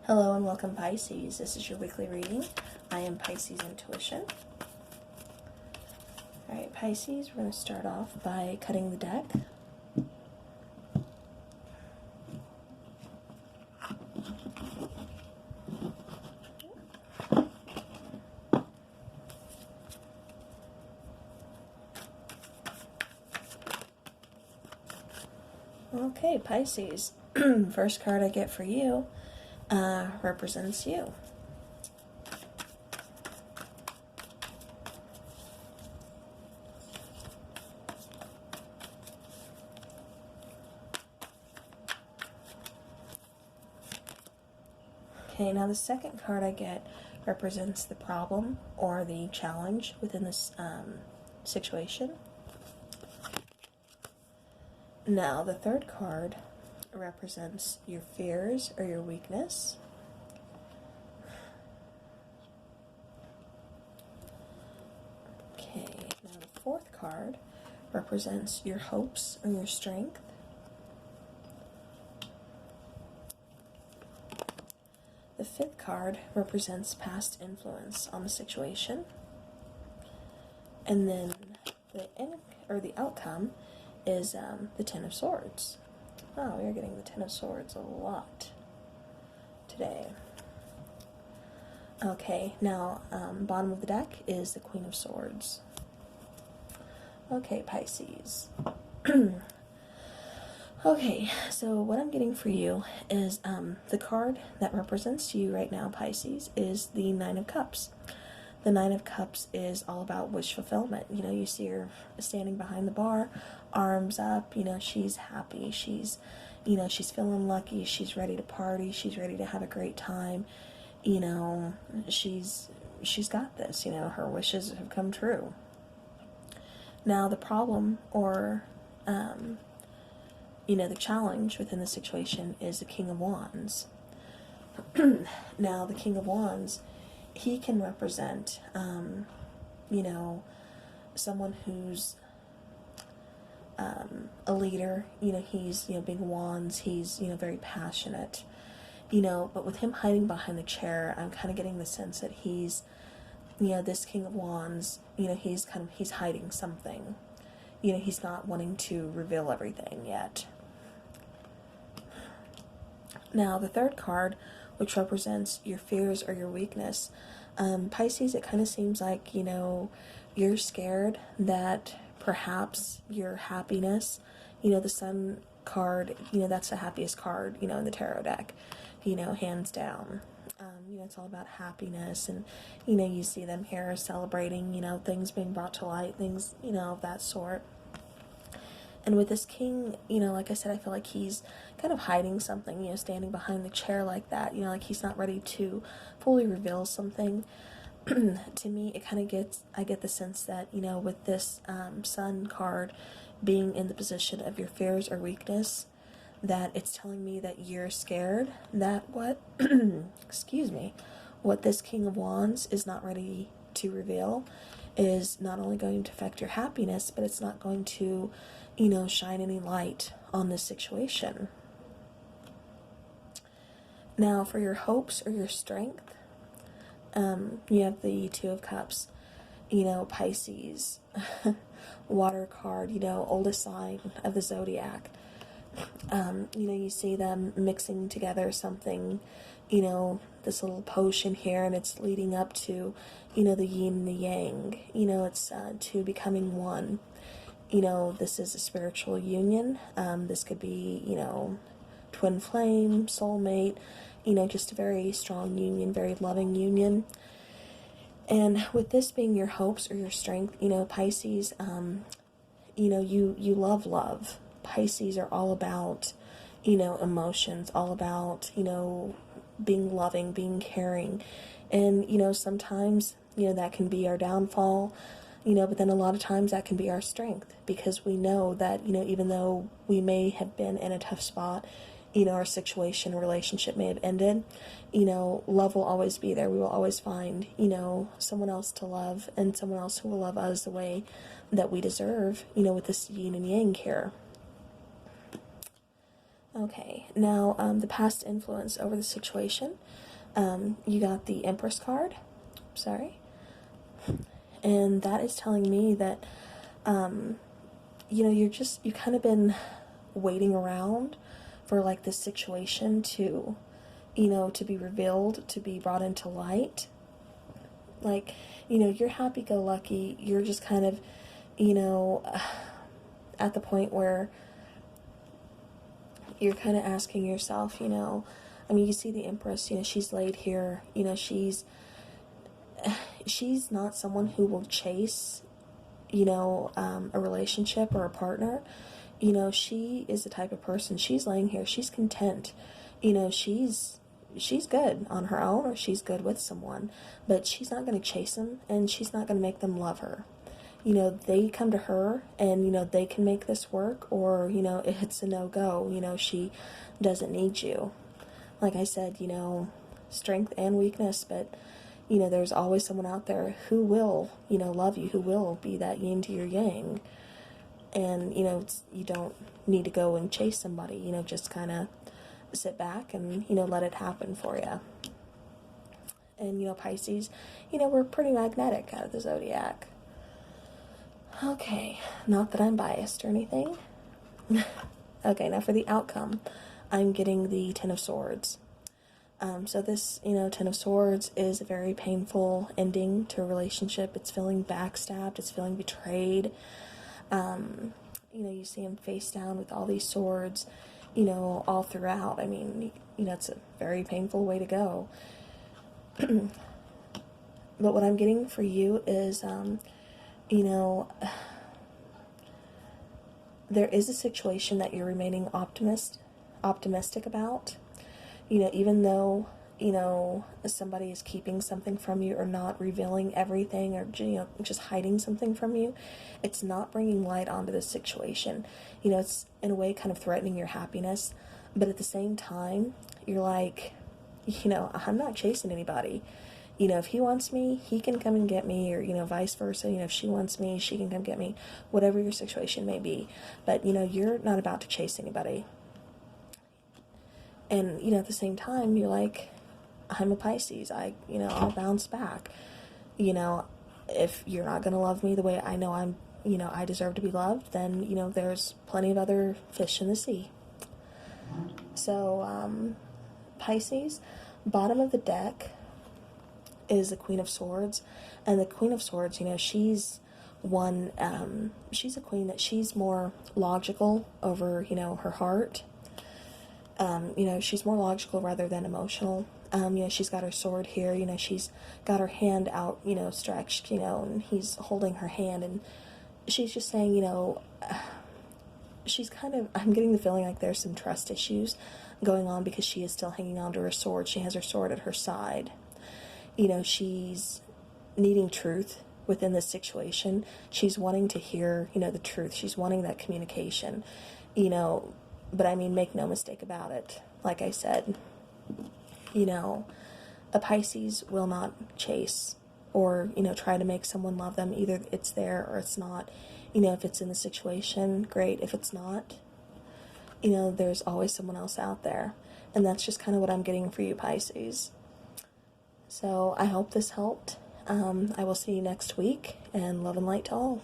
Hello and welcome, Pisces. This is your weekly reading. I am Pisces Intuition. Alright, Pisces, we're going to start off by cutting the deck. Okay, Pisces. First card I get for you represents you. Okay, now the second card I get represents the problem or the challenge within this situation. Now the third card represents your fears or your weakness. Okay, now the fourth card represents your hopes or your strength. The fifth card represents past influence on the situation. And then the outcome is the Ten of Swords. Oh, we are getting the Ten of Swords a lot today. Okay, now bottom of the deck is the Queen of Swords. Okay, Pisces. Okay, so what I'm getting for you is the card that represents you right now, Pisces, is the Nine of Cups. The Nine of Cups is all about wish fulfillment. You know, you see her standing behind the bar, arms up, you know, she's happy, she's feeling lucky, she's ready to party, she's ready to have a great time, you know, she's got this, you know, her wishes have come true. Now the problem or the challenge within the situation is the King of Wands. Now the King of Wands, he can represent, someone who's a leader. You know, he's, big wands, he's, very passionate, but with him hiding behind the chair, I'm kind of getting the sense that he's, this King of Wands, he's hiding something. He's not wanting to reveal everything yet. Now, the third card, which represents your fears or your weakness, Pisces, it kind of seems like, you're scared that perhaps your happiness, the Sun card, that's the happiest card, in the tarot deck, hands down. It's all about happiness, and, you see them here celebrating, things being brought to light, things, of that sort. And with this king, like I said, I feel like he's kind of hiding something, standing behind the chair like that, like he's not ready to fully reveal something. To me, it kind of I get the sense that, with this Sun card being in the position of your fears or weakness, that it's telling me that you're scared that what, excuse me, what this King of Wands is not ready to reveal is not only going to affect your happiness, but it's not going to, shine any light on this situation. Now, for your hopes or your strength, you have the Two of Cups, Pisces, water card, oldest sign of the zodiac. You see them mixing together something, this little potion here, and it's leading up to, the yin and the yang, it's two becoming one. This is a spiritual union. This could be, twin flame, soulmate, just a very strong union, very loving union. And with this being your hopes or your strength, Pisces, you love love. Pisces are all about, emotions, all about, being loving, being caring. And, sometimes, that can be our downfall, but then a lot of times that can be our strength, because we know that, even though we may have been in a tough spot, our situation, relationship may have ended, love will always be there. We will always find, someone else to love, and someone else who will love us the way that we deserve, with this yin and yang here. Okay, now the past influence over the situation. You got the Empress card. Sorry. And that is telling me that, you've kind of been waiting around for like this situation to, to be revealed, to be brought into light. Like, you're happy-go-lucky. You're just kind of, at the point where you're kind of asking yourself, you see the Empress, she's laid here, she's not someone who will chase, a relationship or a partner. She is the type of person, she's laying here, she's content, she's good on her own, or she's good with someone, but she's not going to chase them, and she's not going to make them love her. They come to her, and, they can make this work, or, it's a no-go. She doesn't need you. Like I said, strength and weakness, but, there's always someone out there who will, love you, who will be that yin to your yang. And, you don't need to go and chase somebody, just kind of sit back and, let it happen for you. And, Pisces, we're pretty magnetic out of the zodiac. Okay, not that I'm biased or anything. Okay, now for the outcome, I'm getting the Ten of Swords. So this, Ten of Swords is a very painful ending to a relationship. It's feeling backstabbed, it's feeling betrayed. You see him face down with all these swords, all throughout. I mean, it's a very painful way to go. But what I'm getting for you is, there is a situation that you're remaining optimistic about. Even though, somebody is keeping something from you, or not revealing everything, or, just hiding something from you, it's not bringing light onto this situation. It's in a way kind of threatening your happiness, but at the same time, you're like, I'm not chasing anybody. If he wants me, he can come and get me, or, vice versa. If she wants me, she can come get me, whatever your situation may be. But, you're not about to chase anybody. And, at the same time, you're like, I'm a Pisces. I'll bounce back. If you're not going to love me the way I know I deserve to be loved, then, there's plenty of other fish in the sea. So, Pisces, bottom of the deck is the Queen of Swords. And the Queen of Swords, she's she's a queen that she's more logical over, her heart. She's more logical rather than emotional. She's got her sword here, she's got her hand out, stretched, and he's holding her hand, and she's just saying, she's kind of, I'm getting the feeling like there's some trust issues going on, because she is still hanging on to her sword. She has her sword at her side. She's needing truth within this situation. She's wanting to hear, the truth. She's wanting that communication, but I mean, make no mistake about it. Like I said, a Pisces will not chase or, try to make someone love them. Either it's there or it's not. If it's in the situation, great. If it's not, there's always someone else out there. And that's just kind of what I'm getting for you, Pisces. So I hope this helped. I will see you next week, and love and light to all.